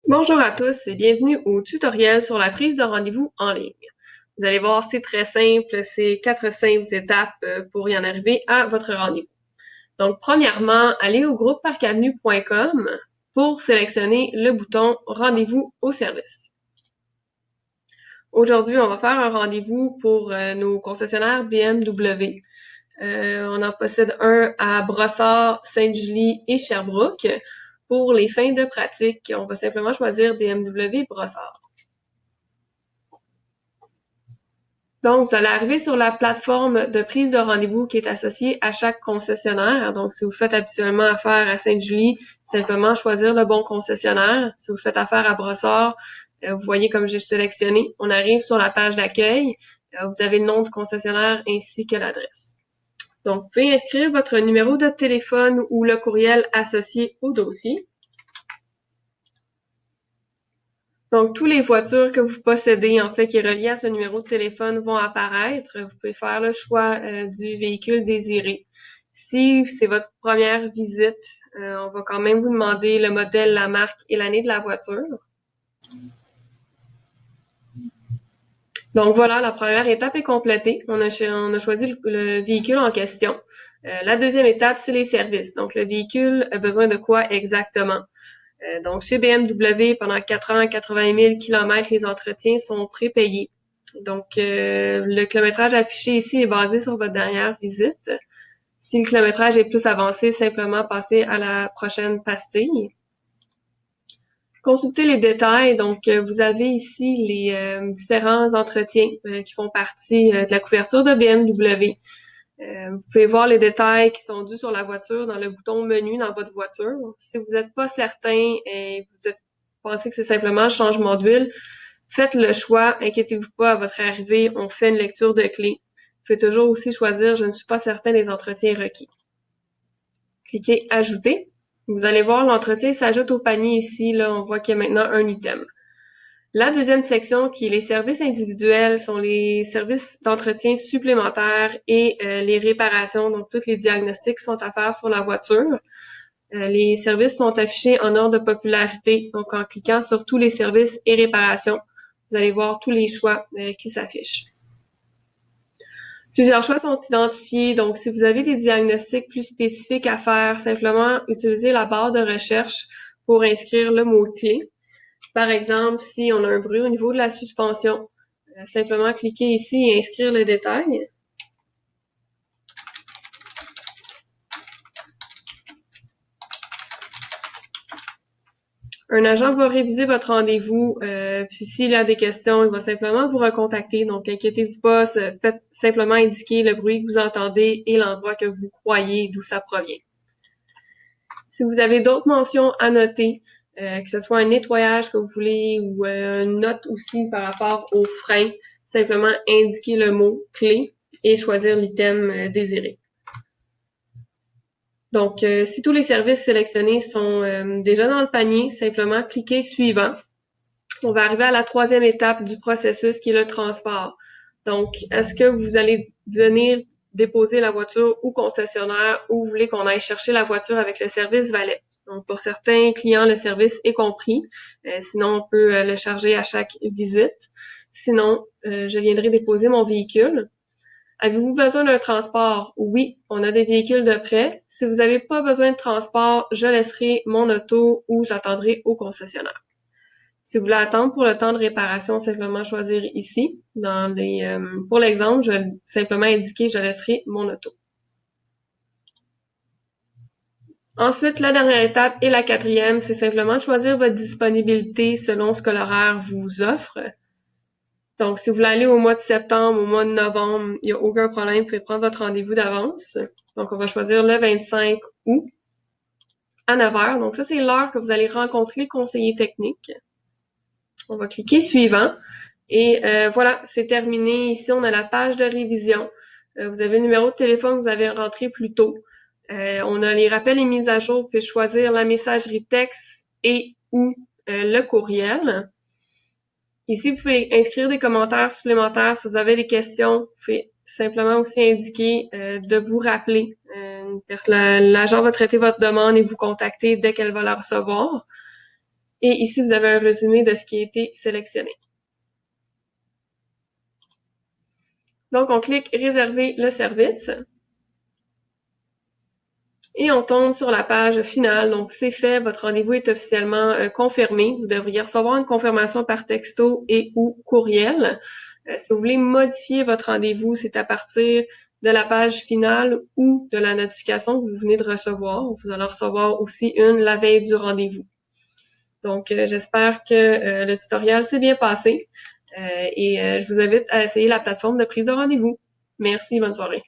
Bonjour à tous et bienvenue au tutoriel sur la prise de rendez-vous en ligne. Vous allez voir, c'est très simple, c'est 4 simples étapes pour y en arriver à votre rendez-vous. Donc, premièrement, allez au groupe parcavenue.com pour sélectionner le bouton Rendez-vous au service. Aujourd'hui, on va faire un rendez-vous pour nos concessionnaires BMW. On en possède un à Brossard, Sainte-Julie et Sherbrooke. Pour les fins de pratique, on va simplement choisir BMW Brossard. Donc, vous allez arriver sur la plateforme de prise de rendez-vous qui est associée à chaque concessionnaire. Donc, si vous faites habituellement affaire à Sainte-Julie, simplement choisir le bon concessionnaire. Si vous faites affaire à Brossard, vous voyez comme j'ai sélectionné, on arrive sur la page d'accueil. Vous avez le nom du concessionnaire ainsi que l'adresse. Donc, vous pouvez inscrire votre numéro de téléphone ou le courriel associé au dossier. Donc, toutes les voitures que vous possédez, en fait, qui est reliées à ce numéro de téléphone vont apparaître. Vous pouvez faire le choix du véhicule désiré. Si c'est votre première visite, on va quand même vous demander le modèle, la marque et l'année de la voiture. Donc voilà, la première étape est complétée. On a choisi le véhicule en question. La deuxième étape, c'est les services. Donc, le véhicule a besoin de quoi exactement? Donc, chez BMW, pendant 4 ans, 80 000 km, les entretiens sont prépayés. Donc, le kilométrage affiché ici est basé sur votre dernière visite. Si le kilométrage est plus avancé, simplement passer à la prochaine pastille. Consultez les détails. Donc, vous avez ici les différents entretiens qui font partie de la couverture de BMW. Vous pouvez voir les détails qui sont dus sur la voiture dans le bouton menu dans votre voiture. Si vous n'êtes pas certain et vous pensez que c'est simplement un changement d'huile, faites le choix, inquiétez-vous pas, à votre arrivée, on fait une lecture de clé. Vous pouvez toujours aussi choisir « Je ne suis pas certain des entretiens requis ». Cliquez « Ajouter ». Vous allez voir, l'entretien s'ajoute au panier ici. Là, on voit qu'il y a maintenant un item. La deuxième section, qui est les services individuels, sont les services d'entretien supplémentaires et les réparations, donc tous les diagnostics sont à faire sur la voiture. Les services sont affichés en ordre de popularité, donc en cliquant sur tous les services et réparations, vous allez voir tous les choix qui s'affichent. Plusieurs choix sont identifiés, donc si vous avez des diagnostics plus spécifiques à faire, simplement utilisez la barre de recherche pour inscrire le mot-clé. Par exemple, si on a un bruit au niveau de la suspension, simplement cliquer ici et inscrire le détail. Un agent va réviser votre rendez-vous, puis s'il a des questions, il va simplement vous recontacter. Donc, inquiétez-vous pas, faites simplement indiquer le bruit que vous entendez et l'endroit que vous croyez d'où ça provient. Si vous avez d'autres mentions à noter, que ce soit un nettoyage que vous voulez ou une note aussi par rapport aux freins, simplement indiquer le mot clé et choisir l'item désiré. Donc, si tous les services sélectionnés sont déjà dans le panier, simplement cliquez suivant. On va arriver à la troisième étape du processus qui est le transport. Donc, est-ce que vous allez venir déposer la voiture au concessionnaire ou vous voulez qu'on aille chercher la voiture avec le service valet? Donc, pour certains clients, le service est compris. Sinon, on peut le charger à chaque visite. Sinon, je viendrai déposer mon véhicule. Avez-vous besoin d'un transport? Oui, on a des véhicules de prêt. Si vous n'avez pas besoin de transport, je laisserai mon auto ou j'attendrai au concessionnaire. Si vous voulez attendre pour le temps de réparation, simplement choisir ici. Pour l'exemple, je vais simplement indiquer « Je laisserai mon auto ». Ensuite, la dernière étape et la quatrième, c'est simplement choisir votre disponibilité selon ce que l'horaire vous offre. Donc, si vous voulez aller au mois de septembre, au mois de novembre, il n'y a aucun problème, vous pouvez prendre votre rendez-vous d'avance. Donc, on va choisir le 25 août à 9 heures. Donc, ça, c'est l'heure que vous allez rencontrer le conseiller technique. On va cliquer suivant. Et voilà, c'est terminé. Ici, on a la page de révision. Vous avez le numéro de téléphone que vous avez rentré plus tôt. On a les rappels et mises à jour. Vous pouvez choisir la messagerie texte et ou le courriel. Ici, vous pouvez inscrire des commentaires supplémentaires. Si vous avez des questions, vous pouvez simplement aussi indiquer de vous rappeler. L'agent va traiter votre demande et vous contacter dès qu'elle va la recevoir. Et ici, vous avez un résumé de ce qui a été sélectionné. Donc, on clique « Réserver le service ». Et on tombe sur la page finale. Donc, c'est fait, votre rendez-vous est officiellement confirmé. Vous devriez recevoir une confirmation par texto et ou courriel. Si vous voulez modifier votre rendez-vous, c'est à partir de la page finale ou de la notification que vous venez de recevoir. Vous allez recevoir aussi une la veille du rendez-vous. Donc, j'espère que le tutoriel s'est bien passé et je vous invite à essayer la plateforme de prise de rendez-vous. Merci, bonne soirée.